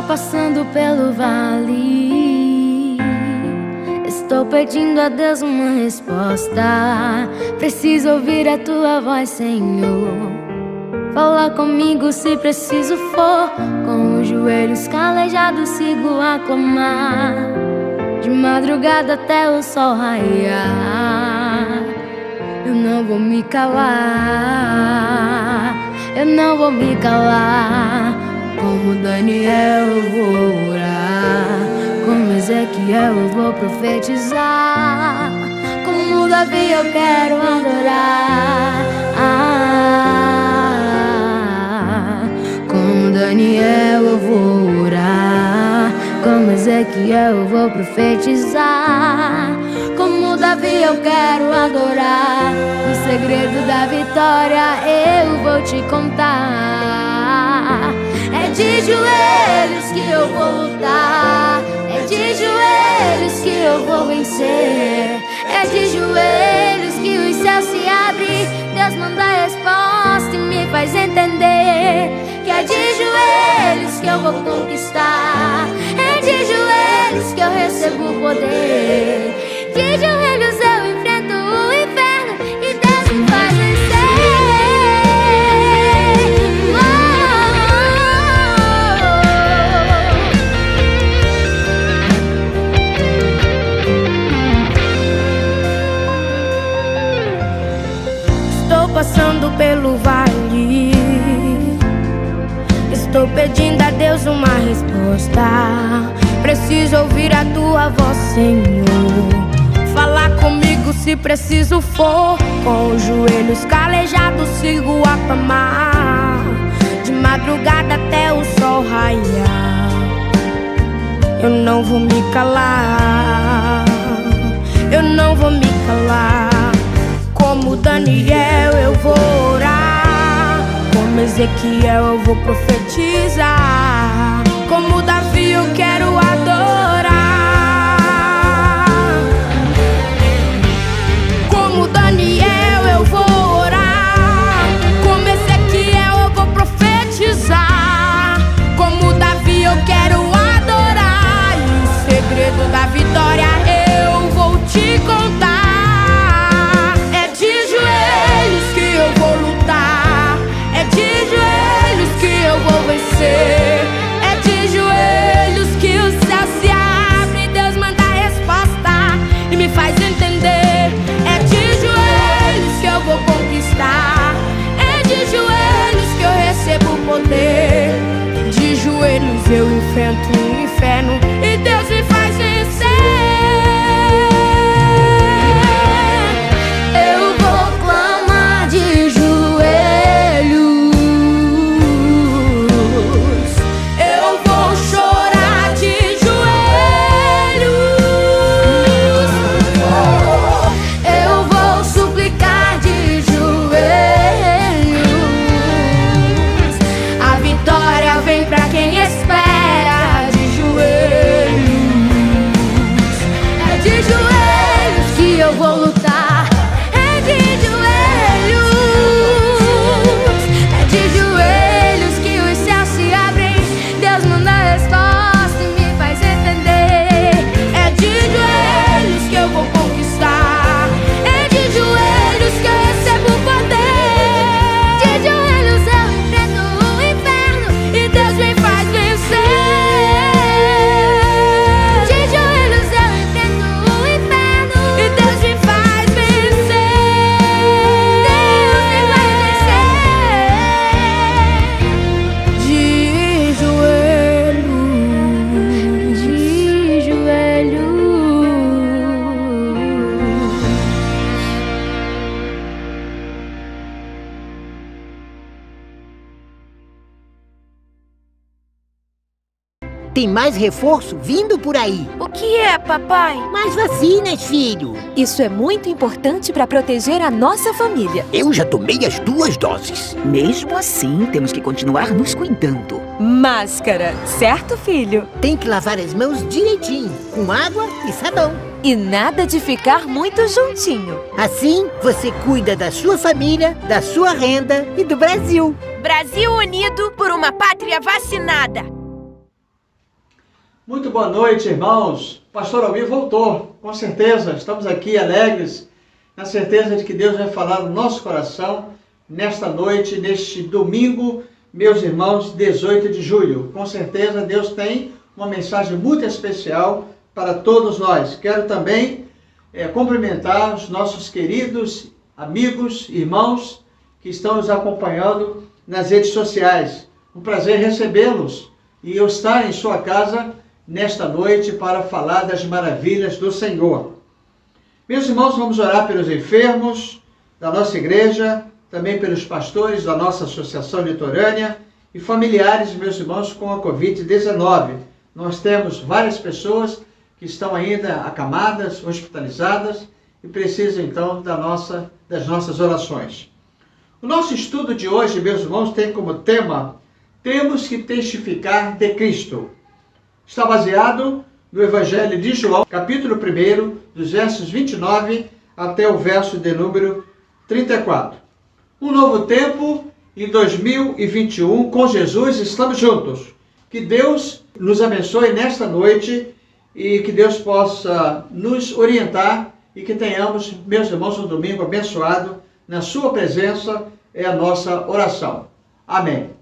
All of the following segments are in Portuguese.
passando pelo vale, estou pedindo a Deus uma resposta. Preciso ouvir a tua voz, Senhor. Fala comigo se preciso for. Com os joelhos calejados sigo a clamar, de madrugada até o sol raiar. Eu não vou me calar, eu não vou me calar. Como Daniel eu vou orar, como Ezequiel eu vou profetizar, como Davi eu quero adorar. Como Daniel eu vou orar, como Ezequiel eu vou profetizar, como Davi eu quero adorar. O segredo da vitória eu vou te contar. É de joelhos que eu vou lutar, é de joelhos que eu vou vencer, é de joelhos que os céus se abrem, Deus manda a resposta e me faz entender que é de joelhos que eu vou conquistar, é de joelhos que eu recebo o poder, de joelhos eu enfrento o inferno e Deus me faz vencer. Passando pelo vale, estou pedindo a Deus uma resposta. Preciso ouvir a tua voz, Senhor. Falar comigo se preciso for. Com os joelhos calejados sigo a clamar, de madrugada até o sol raiar. Eu não vou me calar, eu não vou me calar. Como Daniel eu vou orar, como Ezequiel eu vou profetizar, como Davi eu quero adorar. Como Daniel eu vou orar, como Ezequiel eu vou profetizar, como Davi eu quero adorar. E o segredo da vitória eu vou te contar. Eu vou lutar, é de joelhos que eu vou vencer, é de joelhos que o céu se abre, Deus manda a resposta e me faz entender. É de joelhos que eu vou conquistar, é de joelhos que eu recebo o poder, de joelhos eu enfrento o inferno e Deus me faz vencer. Tem mais reforço vindo por aí. O que é, papai? Mais vacinas, filho. Isso é muito importante para proteger a nossa família. Eu já tomei as 2 doses. Mesmo assim, temos que continuar nos cuidando. Máscara, certo, filho? Tem que lavar as mãos direitinho, com água e sabão. E nada de ficar muito juntinho. Assim, você cuida da sua família, da sua renda e do Brasil. Brasil unido por uma pátria vacinada. Muito boa noite, irmãos. Pastor Almir voltou, com certeza. Estamos aqui alegres, na certeza de que Deus vai falar no nosso coração nesta noite, neste domingo, meus irmãos, 18 de julho. Com certeza Deus tem uma mensagem muito especial para todos nós. Quero também cumprimentar os nossos queridos amigos, irmãos que estão nos acompanhando nas redes sociais. Um prazer recebê-los e eu estar em sua casa nesta noite para falar das maravilhas do Senhor. Meus irmãos, vamos orar pelos enfermos da nossa igreja, também pelos pastores da nossa associação litorânea e familiares, meus irmãos, com a Covid-19. Nós temos várias pessoas que estão ainda acamadas, hospitalizadas e precisam então das nossas orações. O nosso estudo de hoje, meus irmãos, tem como tema: temos que testificar de Cristo. Está baseado no Evangelho de João, capítulo 1, dos versos 29 até o verso de número 34. Um novo tempo em 2021, com Jesus, estamos juntos. Que Deus nos abençoe nesta noite e que Deus possa nos orientar e que tenhamos, meus irmãos, um domingo abençoado. Na sua presença é a nossa oração. Amém.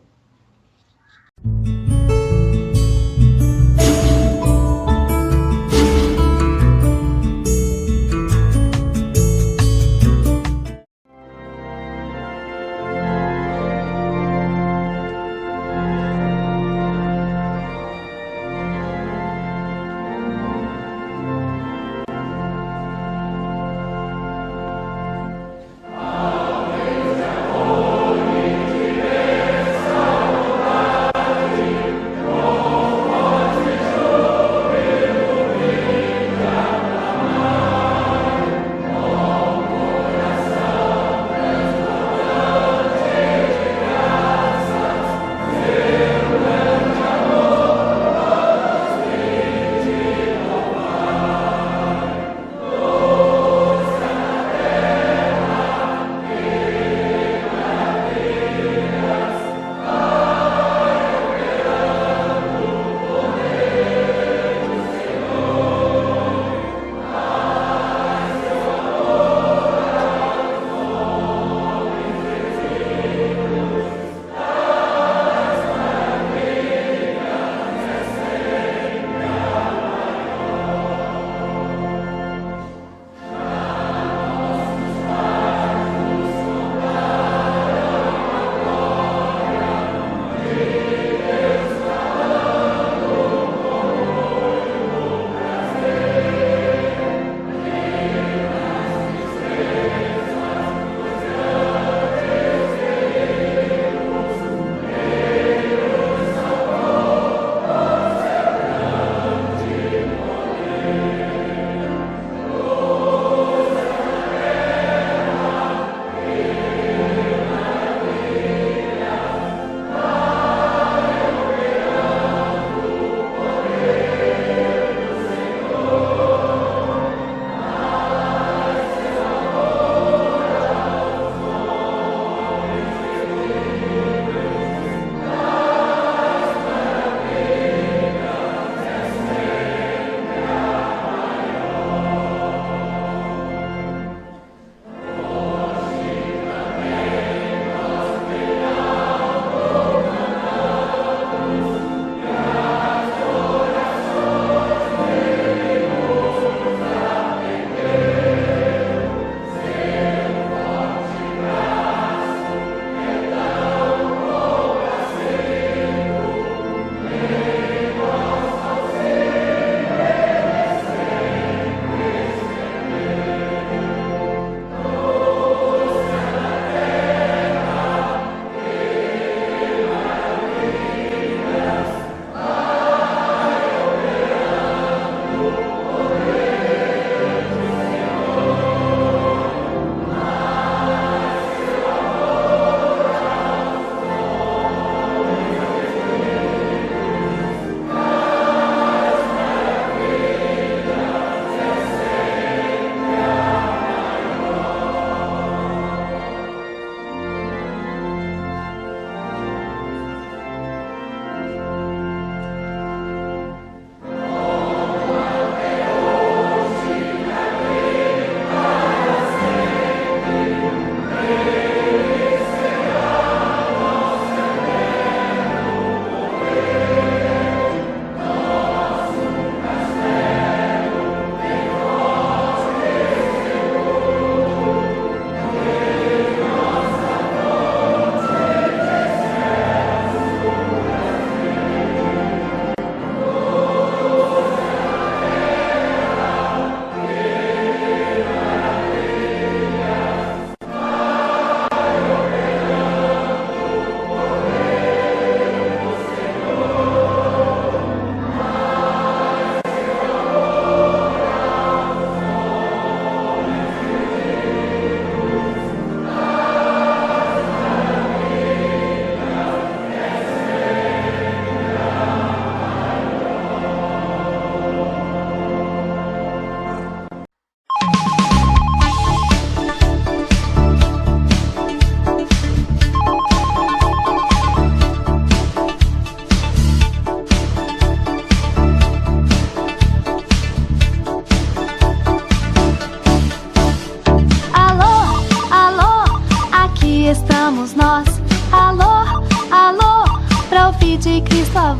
de Cristo a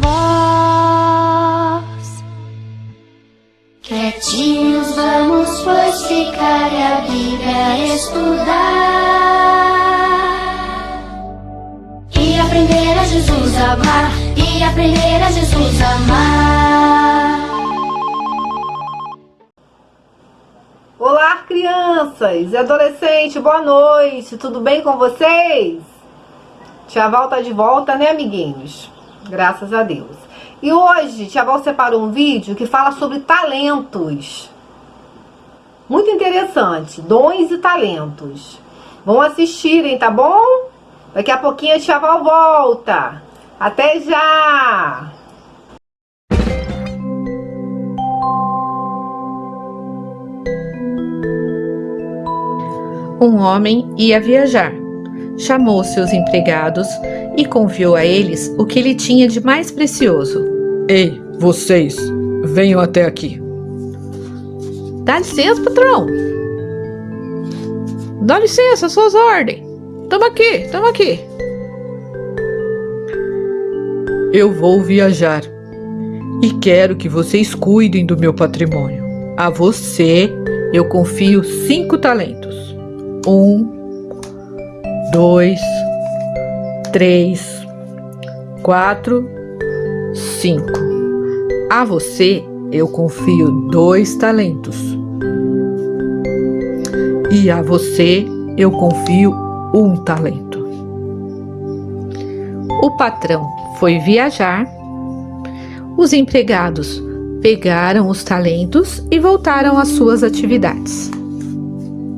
voz. Quietinhos vamos, pois, ficar e a Bíblia estudar. E aprender a Jesus amar, e aprender a Jesus amar. Olá, crianças e adolescentes, boa noite, tudo bem com vocês? Tia Val tá de volta, né, amiguinhos? Graças a Deus. E hoje, Tia Val separou um vídeo que fala sobre talentos. Muito interessante, dons e talentos. Vão assistirem, tá bom? Daqui a pouquinho a Tia Val volta. Até já! Um homem ia viajar. Chamou seus empregados e confiou a eles o que ele tinha de mais precioso. Ei, vocês, venham até aqui. Dá licença, patrão. Dá licença, suas ordens. Tamo aqui, tamo aqui. Eu vou viajar e quero que vocês cuidem do meu patrimônio. A você eu confio 5 talentos. 1, 2, 3, 4, 5. A você eu confio 2 talentos. E a você eu confio 1 talento. O patrão foi viajar. Os empregados pegaram os talentos e voltaram às suas atividades.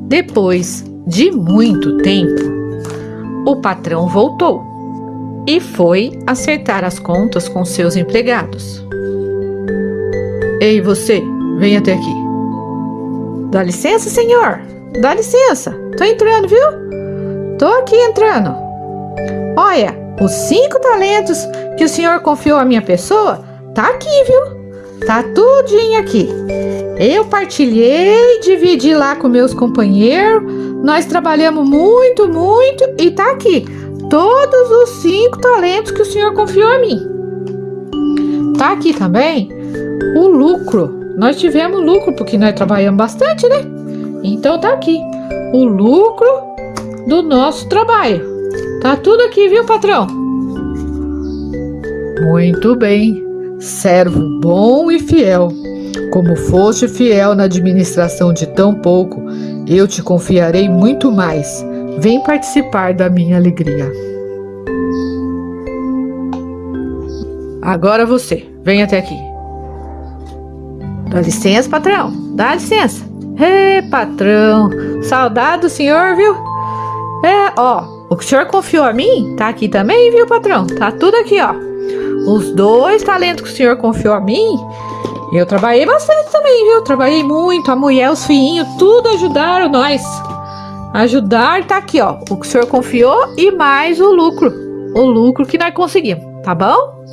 Depois de muito tempo, o patrão voltou e foi acertar as contas com seus empregados. Ei, você, vem até aqui. Dá licença, senhor. Dá licença. Tô entrando, viu? Tô aqui entrando. Olha, os 5 talentos que o senhor confiou à minha pessoa, tá aqui, viu? Tá tudinho aqui. Eu partilhei, dividi lá com meus companheiros. Nós trabalhamos muito e tá aqui. Todos os 5 talentos que o senhor confiou a mim. Tá aqui também o lucro. Nós tivemos lucro porque nós trabalhamos bastante, né? Então tá aqui o lucro do nosso trabalho. Tá tudo aqui, viu, patrão? Muito bem, servo bom e fiel. Como foste fiel na administração de tão pouco, eu te confiarei muito mais. Vem participar da minha alegria. Agora você, vem até aqui. Dá licença, patrão. Dá licença. Patrão, saudade do senhor, viu? O que o senhor confiou a mim, tá aqui também, viu, patrão? Tá tudo aqui, ó. Os 2 talentos que o senhor confiou a mim, eu trabalhei bastante também, viu? Trabalhei muito, a mulher, os filhinhos, tudo ajudaram nós. Ajudar, tá aqui, ó. O que o senhor confiou e mais o lucro. O lucro que nós conseguimos, tá bom?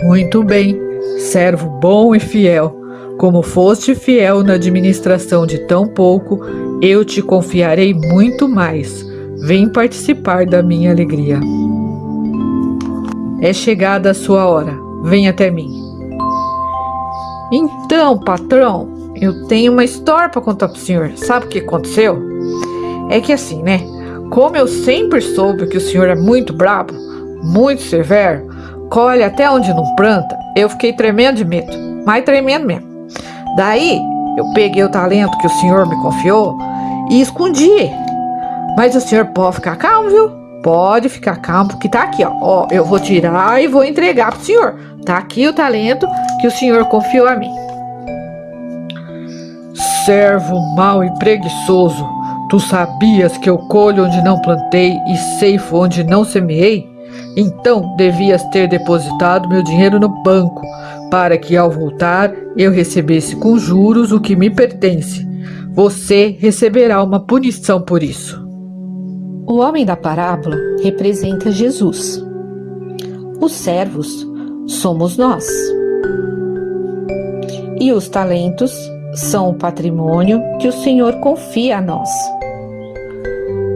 Muito bem, servo bom e fiel. Como foste fiel na administração de tão pouco, eu te confiarei muito mais. Vem participar da minha alegria. É chegada a sua hora. Vem até mim. Então, patrão, eu tenho uma história para contar pro senhor. Sabe o que aconteceu? É que assim, né? Como eu sempre soube que o senhor é muito brabo, muito severo, colhe até onde não planta, eu fiquei tremendo de medo, mas tremendo mesmo. Daí, eu peguei o talento que o senhor me confiou e escondi. Mas o senhor pode ficar calmo, viu? Pode ficar calmo, porque tá aqui, ó. Eu vou tirar e vou entregar pro senhor. Tá aqui o talento que o senhor confiou a mim. Servo mau e preguiçoso, tu sabias que eu colho onde não plantei e ceifo onde não semeei? Então devias ter depositado meu dinheiro no banco, para que ao voltar eu recebesse com juros o que me pertence. Você receberá uma punição por isso. O homem da parábola representa Jesus. Os servos somos nós. E os talentos são o patrimônio que o Senhor confia a nós.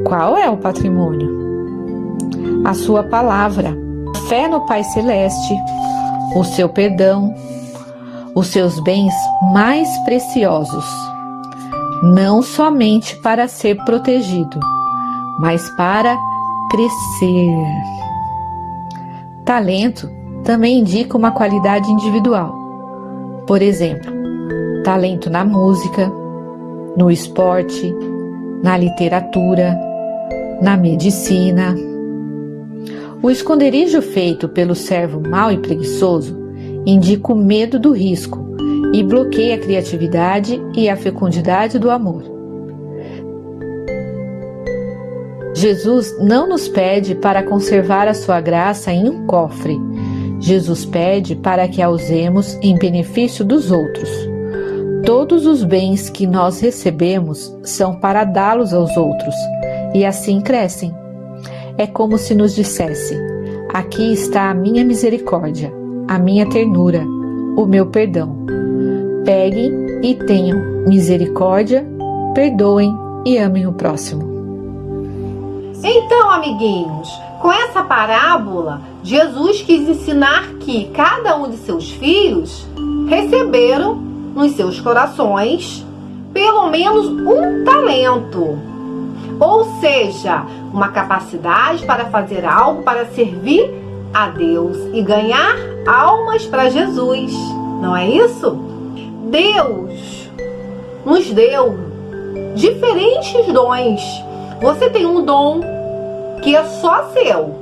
Qual é o patrimônio? A sua palavra, a fé no Pai Celeste, o seu perdão, os seus bens mais preciosos, não somente para ser protegido, mas para crescer. Talento também indica uma qualidade individual. Por exemplo, talento na música, no esporte, na literatura, na medicina. O esconderijo feito pelo servo mau e preguiçoso indica o medo do risco e bloqueia a criatividade e a fecundidade do amor. Jesus não nos pede para conservar a sua graça em um cofre. Jesus pede para que a usemos em benefício dos outros. Todos os bens que nós recebemos são para dá-los aos outros, e assim crescem. É como se nos dissesse: aqui está a minha misericórdia, a minha ternura, o meu perdão. Peguem e tenham misericórdia, perdoem e amem o próximo. Então, amiguinhos, com essa parábola, Jesus quis ensinar que cada um de seus filhos receberam nos seus corações pelo menos um talento, ou seja, uma capacidade para fazer algo para servir a Deus e ganhar almas para Jesus, não é isso? Deus nos deu diferentes dons. Você tem um dom que é só seu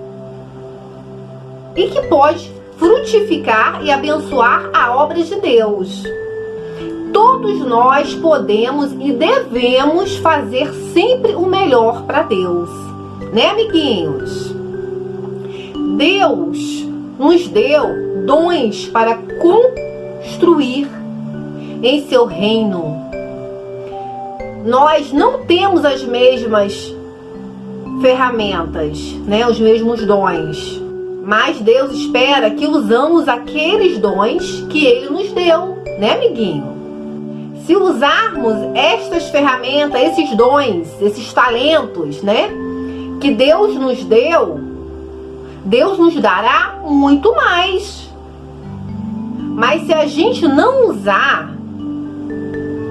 e que pode frutificar e abençoar a obra de Deus. Todos nós podemos e devemos fazer sempre o melhor para Deus, né, amiguinhos? Deus nos deu dons para construir em seu reino. Nós não temos as mesmas ferramentas, né, os mesmos dons, mas Deus espera que usamos aqueles dons que Ele nos deu, né, amiguinho? Se usarmos estas ferramentas, esses dons, esses talentos, né, que Deus nos deu, Deus nos dará muito mais. Mas se a gente não usar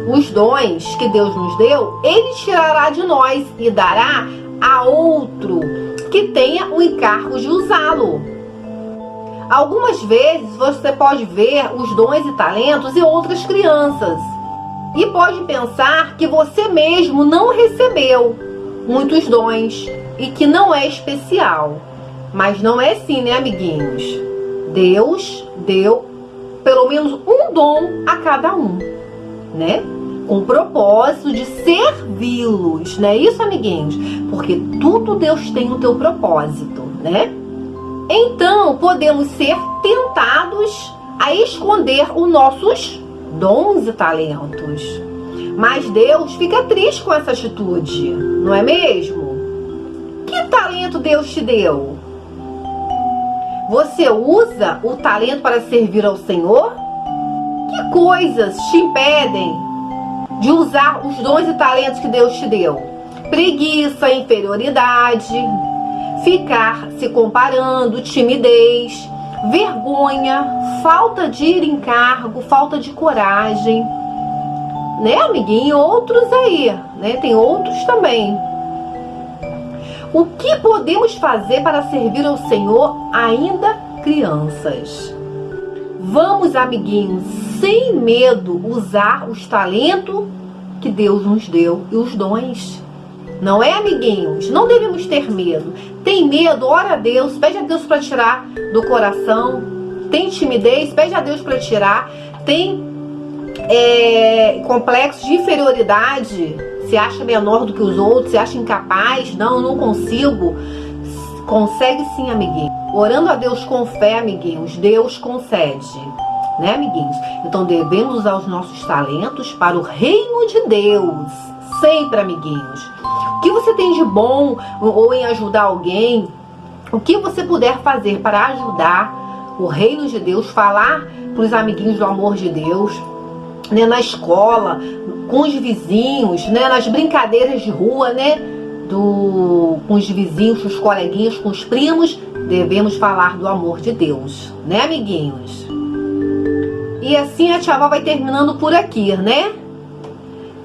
os dons que Deus nos deu, Ele tirará de nós e dará a outro que tenha o encargo de usá-lo. Algumas vezes você pode ver os dons e talentos em outras crianças e pode pensar que você mesmo não recebeu muitos dons e que não é especial. Mas não é assim, né, amiguinhos? Deus deu pelo menos um dom a cada um, né? Com o propósito de servi-los, não é isso, amiguinhos? Porque tudo Deus tem o teu propósito, né? Então, podemos ser tentados a esconder os nossos dons e talentos. Mas Deus fica triste com essa atitude, não é mesmo? Que talento Deus te deu? Você usa o talento para servir ao Senhor? Que coisas te impedem de usar os dons e talentos que Deus te deu? Preguiça, inferioridade, ficar se comparando, timidez, vergonha, falta de encargo, falta de coragem, né, amiguinho? Outros aí, né? Tem outros também. O que podemos fazer para servir ao Senhor ainda crianças? Vamos, amiguinhos, sem medo, usar os talentos que Deus nos deu e os dons. Não é, amiguinhos? Não devemos ter medo. Tem medo? Ora a Deus, pede a Deus para tirar do coração. Tem timidez? Pede a Deus para tirar. Tem complexo de inferioridade? Se acha menor do que os outros? Se acha incapaz? Não consigo. Consegue sim, amiguinho. Orando a Deus com fé, amiguinhos, Deus concede. Né, amiguinhos? Então devemos usar os nossos talentos para o reino de Deus. Sempre, amiguinhos. O que você tem de bom ou em ajudar alguém, o que você puder fazer para ajudar o reino de Deus, falar para os amiguinhos do amor de Deus, né, na escola, com os vizinhos, né, nas brincadeiras de rua, né, com os vizinhos, com os coleguinhas, com os primos, devemos falar do amor de Deus, né, amiguinhos? E assim a tia Val vai terminando por aqui, né?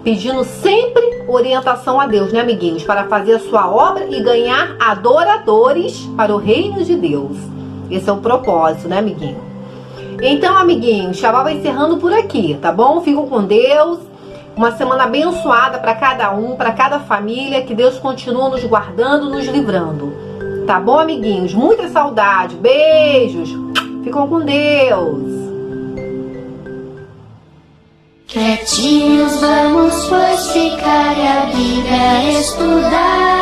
Pedindo sempre orientação a Deus, né, amiguinhos? Para fazer a sua obra e ganhar adoradores para o reino de Deus. Esse é o propósito, né, amiguinho? Então, amiguinhos, tia Val vai encerrando por aqui, tá bom? Fiquem com Deus. Uma semana abençoada para cada um, para cada família. Que Deus continue nos guardando, nos livrando. Tá bom, amiguinhos? Muita saudade. Beijos. Ficam com Deus. Quietinhos vamos, pois, ficar e a Bíblia estudar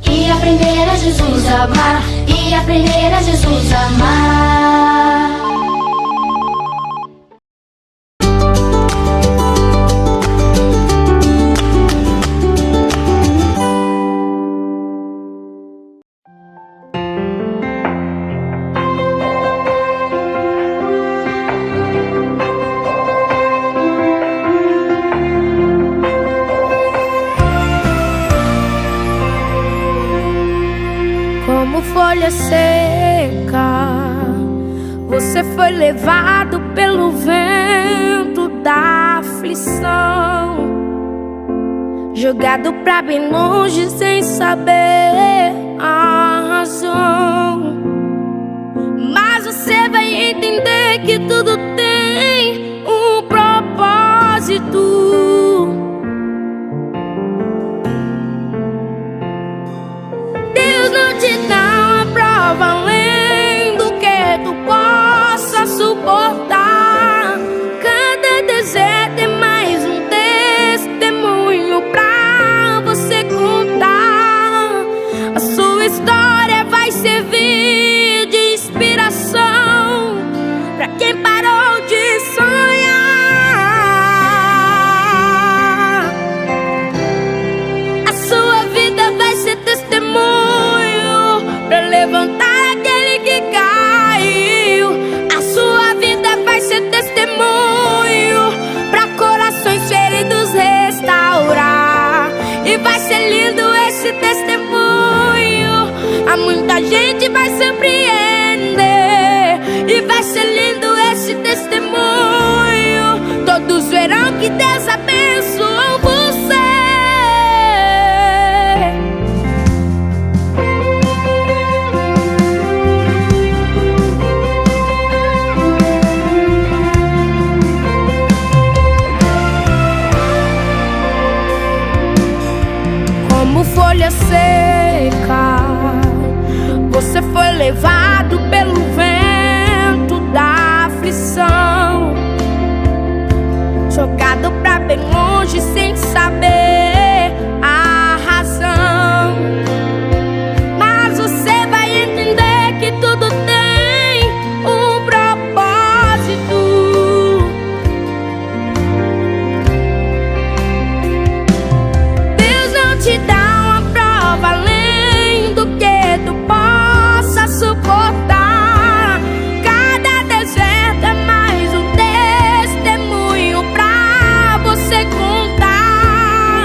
e aprender a Jesus amar, e aprender a Jesus amar. Como folha seca, você foi levado pelo vento da aflição, jogado pra bem longe sem saber a razão. Mas você vai entender que tudo tem um propósito. Te dá uma prova além do que tu possa suportar. Cada deserto é mais um testemunho pra você contar. A sua história vai servir de inspiração pra quem parou de sonhar. A sua vida vai ser testemunho pra levantar aquele que caiu. A sua vida vai ser testemunho pra corações feridos restaurar. E vai ser lindo esse testemunho. A muita gente vai surpreender. E vai ser lindo esse testemunho. Todos verão que Deus abençoou você. Como folha seca, você foi levado pelo vento da aflição, jogado pra bem longe sem saber a razão. Mas você vai entender que tudo tem um propósito. Deus não te dá além do que tu possa suportar. Cada deserto é mais um testemunho pra você contar.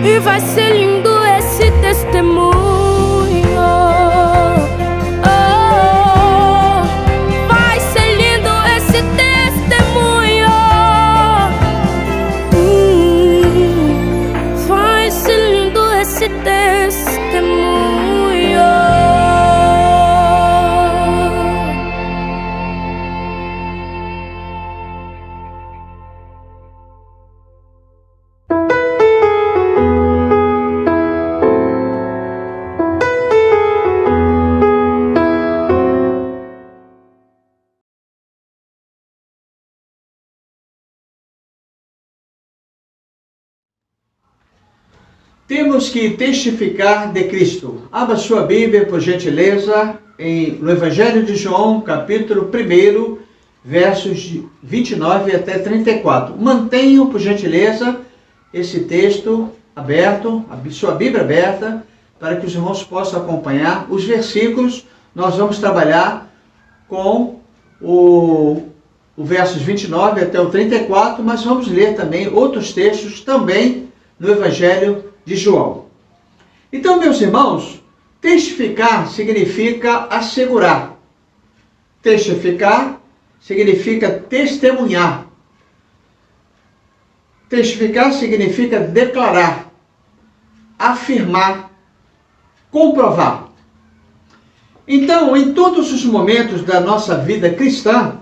E vai ser lindo esse testemunho. Vai ser lindo esse testemunho. Vai ser lindo esse testemunho. Temos que testificar de Cristo. Abra sua Bíblia, por gentileza, no Evangelho de João, capítulo 1, versos 29 até 34. Mantenham, por gentileza, esse texto aberto, a sua Bíblia aberta, para que os irmãos possam acompanhar os versículos. Nós vamos trabalhar com o versos 29 até o 34, mas vamos ler também outros textos também no Evangelho de João. Então, meus irmãos, testificar significa assegurar. Testificar significa testemunhar. Testificar significa declarar, afirmar, comprovar. Então, em todos os momentos da nossa vida cristã,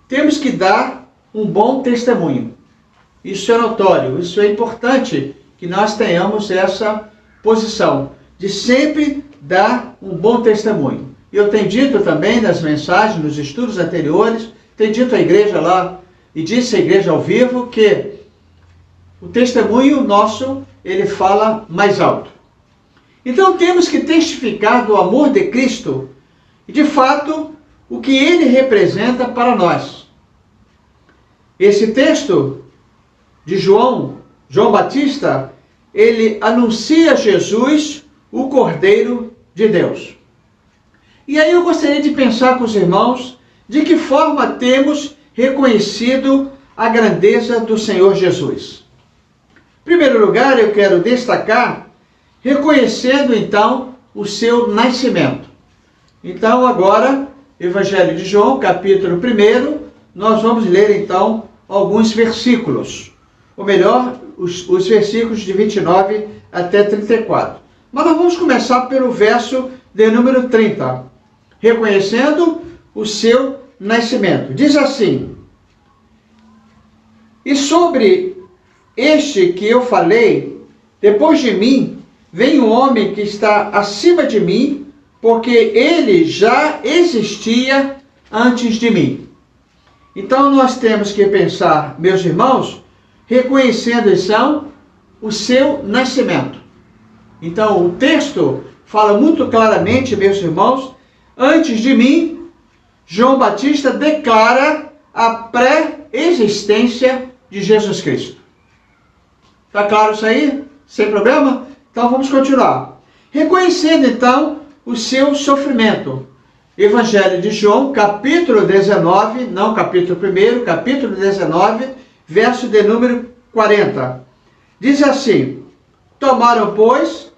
temos que dar um bom testemunho. Isso é notório, isso é importante que nós tenhamos essa posição de sempre dar um bom testemunho. Eu tenho dito também nas mensagens, nos estudos anteriores, tenho dito à igreja lá, e disse à igreja ao vivo, que o testemunho nosso, ele fala mais alto. Então temos que testificar do amor de Cristo e, de fato, o que ele representa para nós. Esse texto de João Batista, ele anuncia Jesus, o Cordeiro de Deus. E aí eu gostaria de pensar com os irmãos de que forma temos reconhecido a grandeza do Senhor Jesus. Em primeiro lugar, eu quero destacar, reconhecendo então o seu nascimento. Então agora, Evangelho de João, capítulo 1, nós vamos ler então alguns versículos. Ou melhor, os versículos de 29 até 34. Mas nós vamos começar pelo verso de número 30. Reconhecendo o seu nascimento. Diz assim: e sobre este que eu falei, depois de mim, vem um homem que está acima de mim, porque ele já existia antes de mim. Então nós temos que pensar, meus irmãos, reconhecendo então o seu nascimento. Então o texto fala muito claramente, meus irmãos, antes de mim, João Batista declara a pré-existência de Jesus Cristo. Está claro isso aí? Sem problema? Então vamos continuar. Reconhecendo então o seu sofrimento. Evangelho de João, capítulo 19, não capítulo 1, capítulo 19, verso de número 40. Diz assim: tomaram, pois,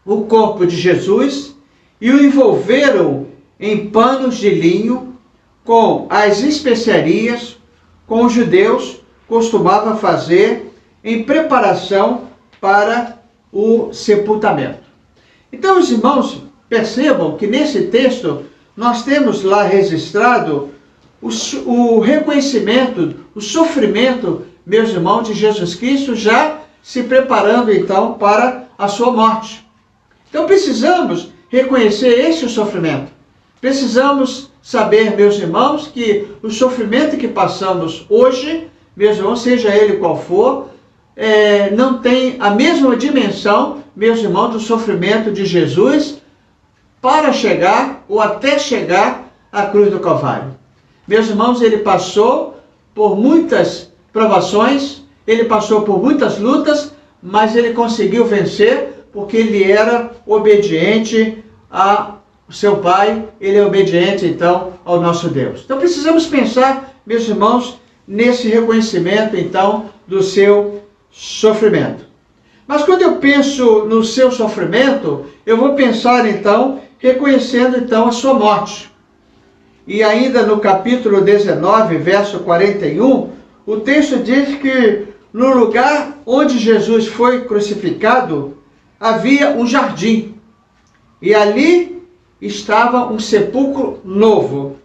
o corpo de Jesus e o envolveram em panos de linho com as especiarias, como os judeus costumavam fazer em preparação para o sepultamento. Então, os irmãos, percebam que nesse texto nós temos lá registrado o reconhecimento, o sofrimento, meus irmãos, de Jesus Cristo, já se preparando então para a sua morte. Então precisamos reconhecer esse sofrimento. Precisamos saber, meus irmãos, que o sofrimento que passamos hoje, meus irmãos, seja ele qual for, não tem a mesma dimensão, meus irmãos, do sofrimento de Jesus para chegar ou até chegar à cruz do Calvário. Meus irmãos, ele passou por muitas provações, ele passou por muitas lutas, mas ele conseguiu vencer porque ele era obediente ao seu Pai, ele é obediente então ao nosso Deus. Então precisamos pensar, meus irmãos, nesse reconhecimento então do seu sofrimento. Mas quando eu penso no seu sofrimento, eu vou pensar então, reconhecendo então a sua morte. E ainda no capítulo 19, verso 41, o texto diz que no lugar onde Jesus foi crucificado, havia um jardim. E ali estava um sepulcro novo,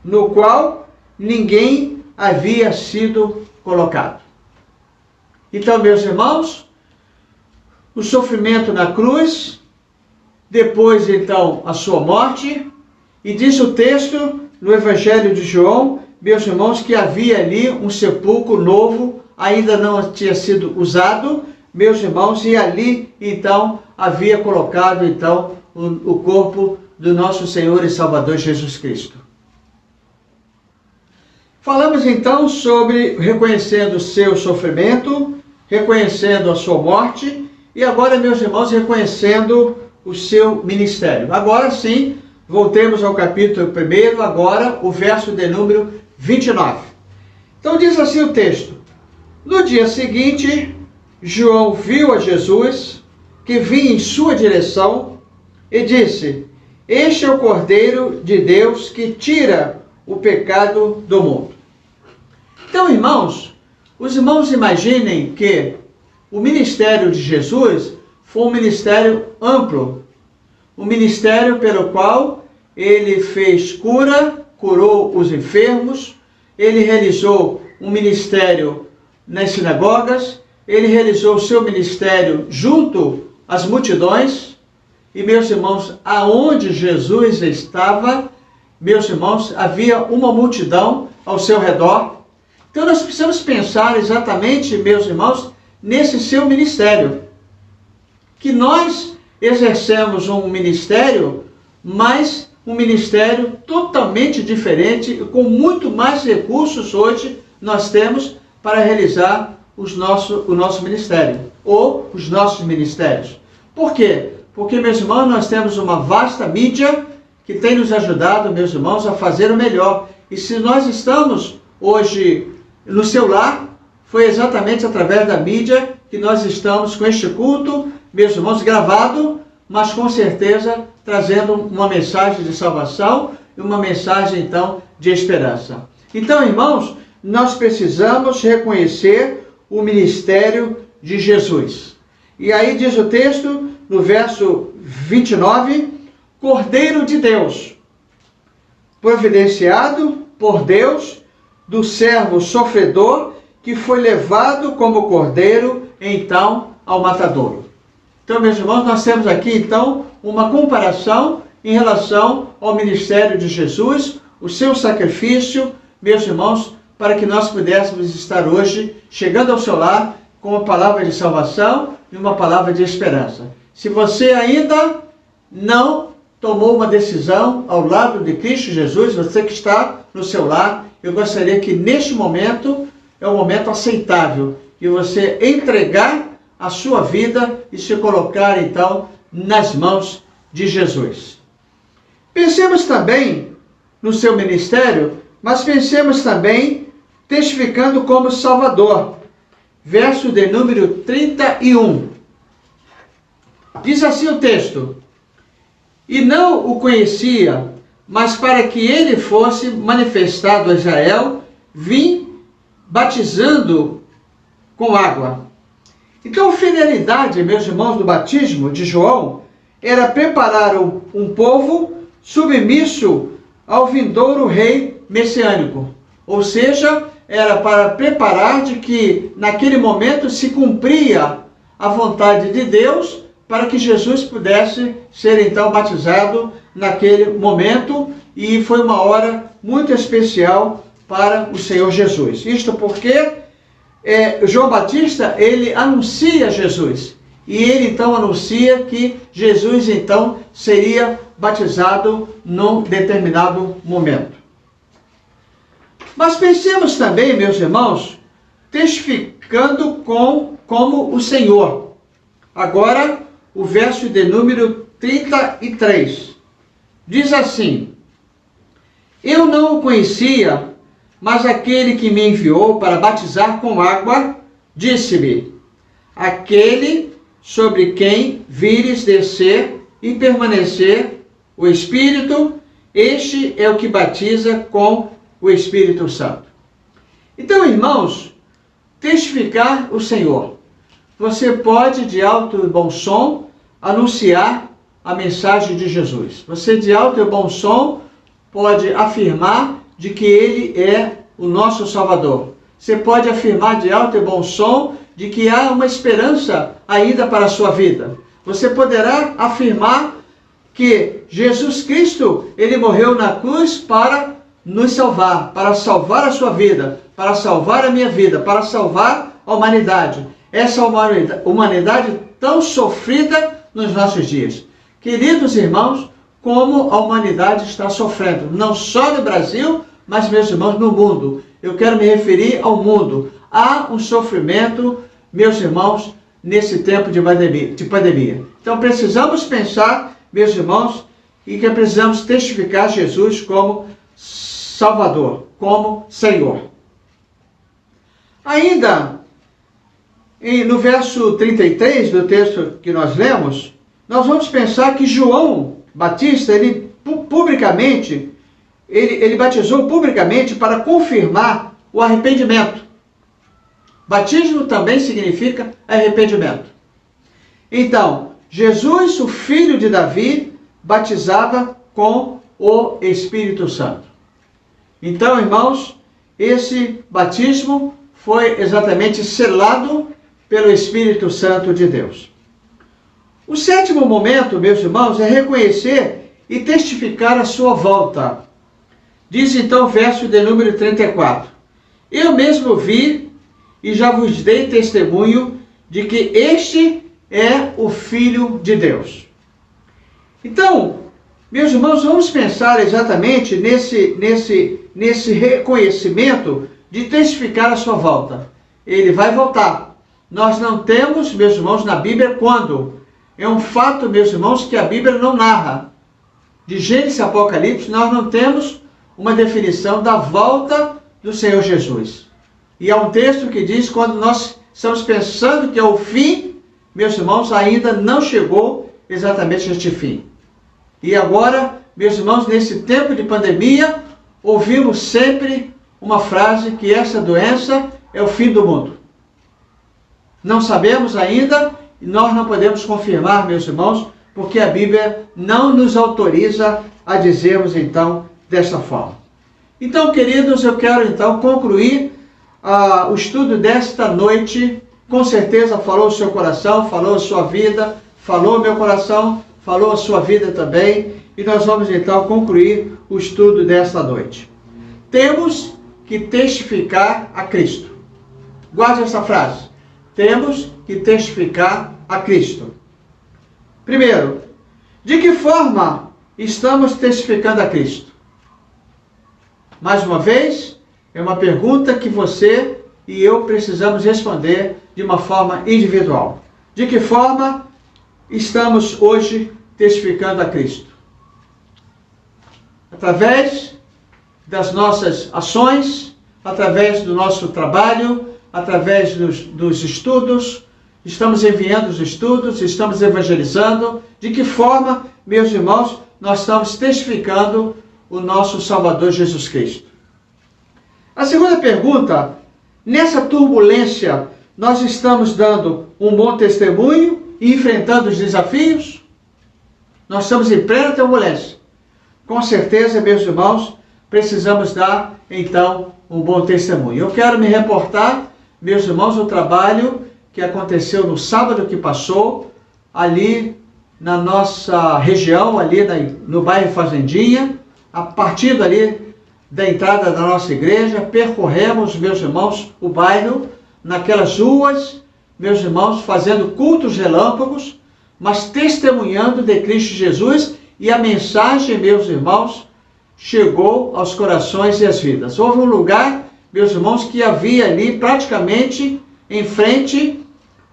no qual ninguém havia sido colocado. Então, meus irmãos, o sofrimento na cruz, depois então a sua morte, e diz o texto no Evangelho de João, meus irmãos, que havia ali um sepulcro novo, ainda não tinha sido usado, meus irmãos, e ali então havia colocado então o corpo do nosso Senhor e Salvador Jesus Cristo. Falamos então sobre reconhecendo o seu sofrimento, reconhecendo a sua morte, e agora, meus irmãos, reconhecendo o seu ministério. Agora sim, voltemos ao capítulo 1, agora o verso de número 29. Então diz assim o texto: no dia seguinte, João viu a Jesus, que vinha em sua direção, e disse: este é o Cordeiro de Deus que tira o pecado do mundo. Então, irmãos, os irmãos imaginem que o ministério de Jesus foi um ministério amplo, um ministério pelo qual ele fez cura, curou os enfermos, ele realizou um ministério nas sinagogas, ele realizou o seu ministério junto às multidões. E, meus irmãos, aonde Jesus estava, meus irmãos, havia uma multidão ao seu redor. Então nós precisamos pensar exatamente, meus irmãos, nesse seu ministério. Que nós exercemos um ministério, mas um ministério totalmente diferente, com muito mais recursos hoje nós temos para realizar o nosso ministério, ou os nossos ministérios. Por quê? Porque, meus irmãos, nós temos uma vasta mídia que tem nos ajudado, meus irmãos, a fazer o melhor. E se nós estamos hoje no seu lar, foi exatamente através da mídia que nós estamos com este culto, meus irmãos, gravado, mas com certeza trazendo uma mensagem de salvação e uma mensagem, então, de esperança. Então, irmãos, nós precisamos reconhecer o ministério de Jesus. E aí diz o texto, no verso 29, Cordeiro de Deus, providenciado por Deus, do servo sofredor, que foi levado como cordeiro, então, ao matadouro. Então, meus irmãos, nós temos aqui, então, uma comparação em relação ao ministério de Jesus, o seu sacrifício, meus irmãos, para que nós pudéssemos estar hoje chegando ao seu lar com uma palavra de salvação e uma palavra de esperança. Se você ainda não tomou uma decisão ao lado de Cristo Jesus, você que está no seu lar, eu gostaria que neste momento é um momento aceitável e você entregar a sua vida e se colocar então nas mãos de Jesus. Pensemos também no seu ministério, mas pensemos também testificando como Salvador. Verso de número 31. Diz assim o texto: e não o conhecia, mas para que ele fosse manifestado a Israel, vim batizando com água. Então a finalidade, meus irmãos, do batismo de João era preparar um povo submisso ao vindouro rei messiânico. Ou seja, era para preparar de que naquele momento se cumpria a vontade de Deus para que Jesus pudesse ser então batizado naquele momento, e foi uma hora muito especial para o Senhor Jesus. Isto porque João Batista, ele anuncia Jesus, e ele então anuncia que Jesus então seria batizado num determinado momento. Mas pensemos também, meus irmãos, testificando como o Senhor. Agora, o verso de número 33. Diz assim: eu não o conhecia, mas aquele que me enviou para batizar com água, disse-me: aquele sobre quem vires descer e permanecer o Espírito, este é o que batiza com o Espírito Santo. Então, irmãos, testificar o Senhor. Você pode, de alto e bom som, anunciar a mensagem de Jesus. Você, de alto e bom som, pode afirmar de que Ele é o nosso Salvador. Você pode afirmar de alto e bom som de que há uma esperança ainda para a sua vida. Você poderá afirmar que Jesus Cristo, Ele morreu na cruz para nos salvar, para salvar a sua vida, para salvar a minha vida, para salvar a humanidade. Essa humanidade tão sofrida nos nossos dias. Queridos irmãos, como a humanidade está sofrendo, não só no Brasil, mas, meus irmãos, no mundo. Eu quero me referir ao mundo. Há um sofrimento, meus irmãos, nesse tempo de pandemia. Então, precisamos pensar, meus irmãos, e que precisamos testificar Jesus como Salvador, como Senhor. Ainda, no verso 33 do texto que nós lemos, nós vamos pensar que João Batista, ele batizou publicamente para confirmar o arrependimento. Batismo também significa arrependimento. Então, Jesus, o filho de Davi, batizava com o Espírito Santo. Então, irmãos, esse batismo foi exatamente selado pelo Espírito Santo de Deus. O sétimo momento, meus irmãos, é reconhecer e testificar a sua volta. Diz então o verso de número 34. Eu mesmo vi e já vos dei testemunho de que este é o Filho de Deus. Então, meus irmãos, vamos pensar exatamente nesse reconhecimento de testificar a sua volta. Ele vai voltar. Nós não temos, meus irmãos, na Bíblia quando. É um fato, meus irmãos, que a Bíblia não narra. De Gênesis e Apocalipse, nós não temos uma definição da volta do Senhor Jesus. E há um texto que diz, quando nós estamos pensando que é o fim, meus irmãos, ainda não chegou exatamente este fim. E agora, meus irmãos, nesse tempo de pandemia, ouvimos sempre uma frase que essa doença é o fim do mundo. Não sabemos ainda, e nós não podemos confirmar, meus irmãos, porque a Bíblia não nos autoriza a dizermos então desta forma. Então, queridos, eu quero então concluir o estudo desta noite. Com certeza falou o seu coração, falou a sua vida, falou o meu coração, falou a sua vida também. E nós vamos então concluir o estudo desta noite. Temos que testificar a Cristo. Guarde essa frase. Temos que testificar a Cristo. Primeiro, de que forma estamos testificando a Cristo? Mais uma vez, é uma pergunta que você e eu precisamos responder de uma forma individual. De que forma estamos hoje testificando a Cristo? Através das nossas ações, através do nosso trabalho, através dos estudos, estamos enviando os estudos, estamos evangelizando. De que forma, meus irmãos, nós estamos testificando o nosso Salvador Jesus Cristo? A segunda pergunta, nessa turbulência, nós estamos dando um bom testemunho e enfrentando os desafios? Nós estamos em plena turbulência. Com certeza, meus irmãos, precisamos dar, então, um bom testemunho. Eu quero me reportar, meus irmãos, o trabalho que aconteceu no sábado que passou, ali na nossa região, ali no bairro Fazendinha, a partir dali da entrada da nossa igreja, percorremos, meus irmãos, o bairro, naquelas ruas, meus irmãos, fazendo cultos relâmpagos, mas testemunhando de Cristo Jesus, e a mensagem, meus irmãos, chegou aos corações e às vidas. Houve um lugar, meus irmãos, que havia ali praticamente em frente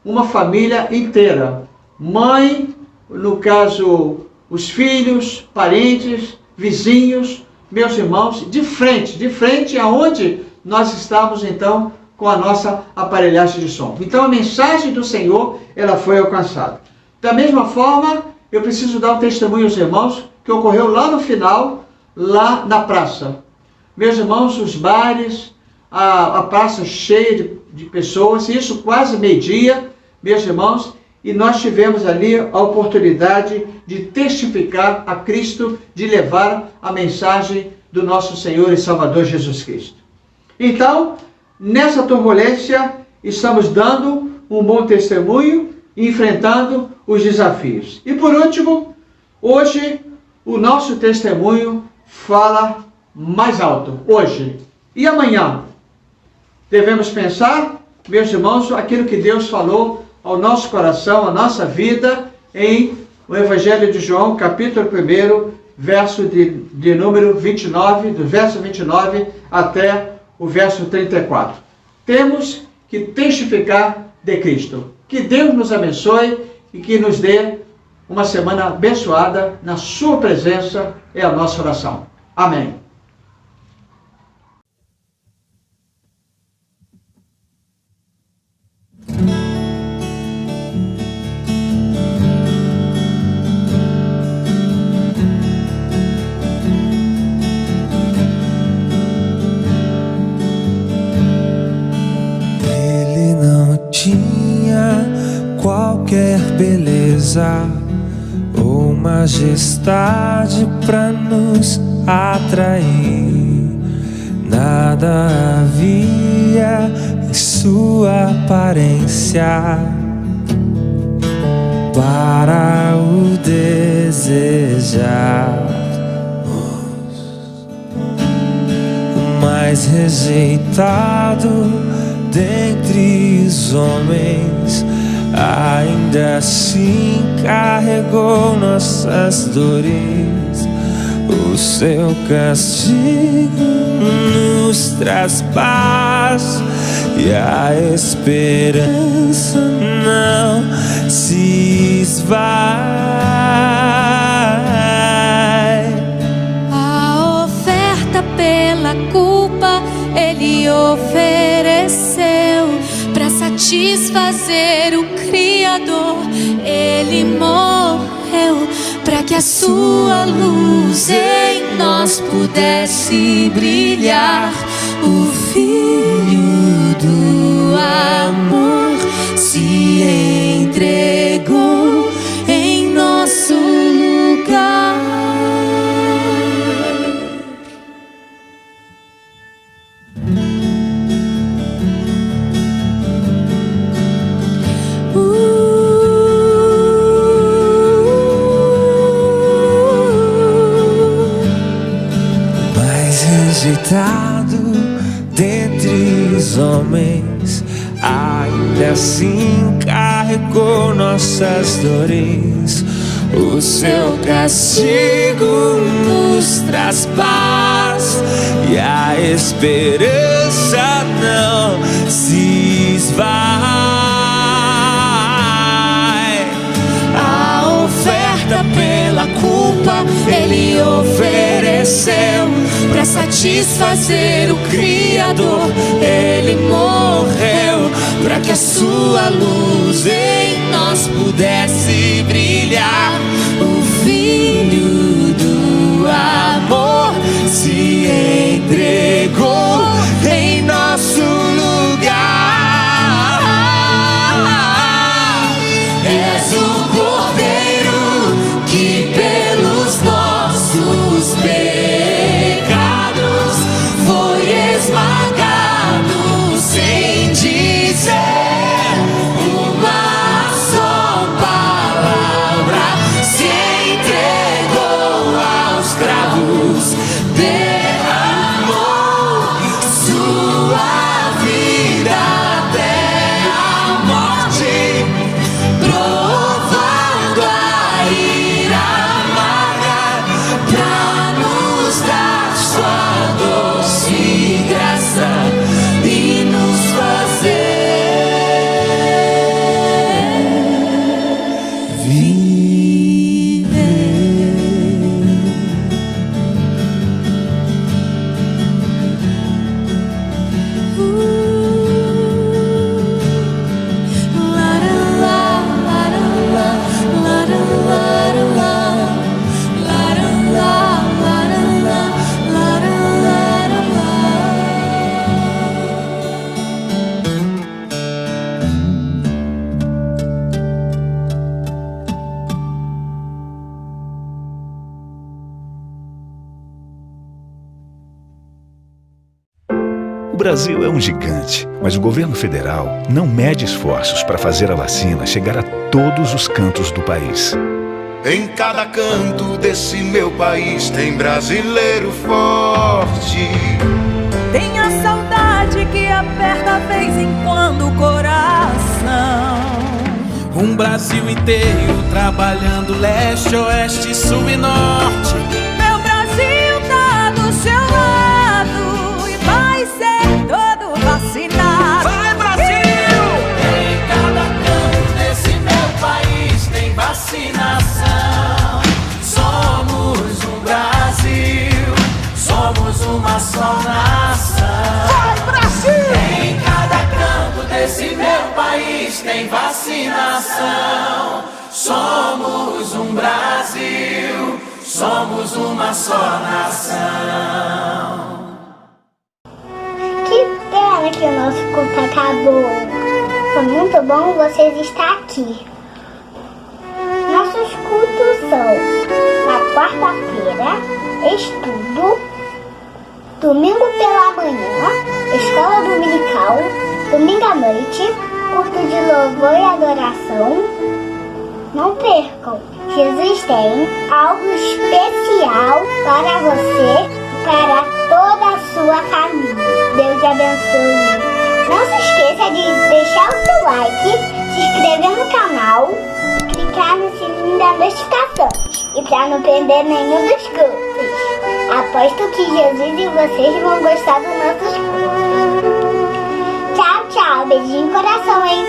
uma família inteira. Mãe, no caso, os filhos, parentes, vizinhos, meus irmãos, de frente aonde nós estávamos então com a nossa aparelhagem de som. Então a mensagem do Senhor, ela foi alcançada. Da mesma forma, eu preciso dar um testemunho aos irmãos que ocorreu lá no final, lá na praça. Meus irmãos, os bares, a praça cheia de pessoas, isso quase meio-dia, meus irmãos, e nós tivemos ali a oportunidade de testificar a Cristo, de levar a mensagem do nosso Senhor e Salvador Jesus Cristo. Então, nessa turbulência, estamos dando um bom testemunho e enfrentando os desafios. E por último, hoje, o nosso testemunho fala mais alto. Hoje e amanhã, devemos pensar, meus irmãos, aquilo que Deus falou ao nosso coração, à nossa vida, em o Evangelho de João, capítulo 1, verso de número 29, do verso 29 até o verso 34. Temos que testificar de Cristo. Que Deus nos abençoe e que nos dê uma semana abençoada na sua presença, é a nossa oração. Amém. Ele não tinha qualquer beleza ou majestade para nos atrair. Nada havia em sua aparência para o desejar. O mais rejeitado dentre os homens, ainda assim carregou nossas dores. O seu castigo nos traz paz e a esperança não se esvai. A oferta pela culpa Ele ofereceu para satisfazer o Criador. Ele morreu para que a sua luz em nós pudesse brilhar. O Filho do amor se entregou em nosso lugar. Rejeitado dentre os homens, ainda assim carregou nossas dores. O seu castigo nos traz paz e a esperança não se esvai. A oferta pela culpa Ele ofereceu para satisfazer o Criador. Ele morreu para que a sua luz em nós pudesse brilhar. O Filho do amor se entregou em nosso lugar. És o Cordeiro que pelos nossos pecados foi esmagado, sem dizer uma Brasil é um gigante, mas o governo federal não mede esforços para fazer a vacina chegar a todos os cantos do país. Em cada canto desse meu país tem brasileiro forte. Tem a saudade que aperta a vez em quando o coração. Um Brasil inteiro trabalhando leste, oeste, sul e norte. Meu Brasil tá do seu lado e vai ser todo vacinado. Vai, Brasil! Em cada canto desse meu país tem vacinação. Somos um Brasil, somos uma só nação. Vai, Brasil! Em cada canto desse meu país tem vacinação. Somos um Brasil, somos uma só nação. Que pena que o nosso culto acabou. Foi muito bom vocês estar aqui. Nossos cultos são: na quarta-feira, estudo; domingo pela manhã, escola dominical; domingo à noite, culto de louvor e adoração. Não percam, Jesus tem algo especial para você e para toda a sua família. Deus te abençoe. Não se esqueça de deixar o seu like, se inscrever no canal e clicar no sininho das notificações. E para não perder nenhum dos cultos. Aposto que Jesus e vocês vão gostar dos nossos cultos. Tchau, tchau. Beijinho no coração, hein?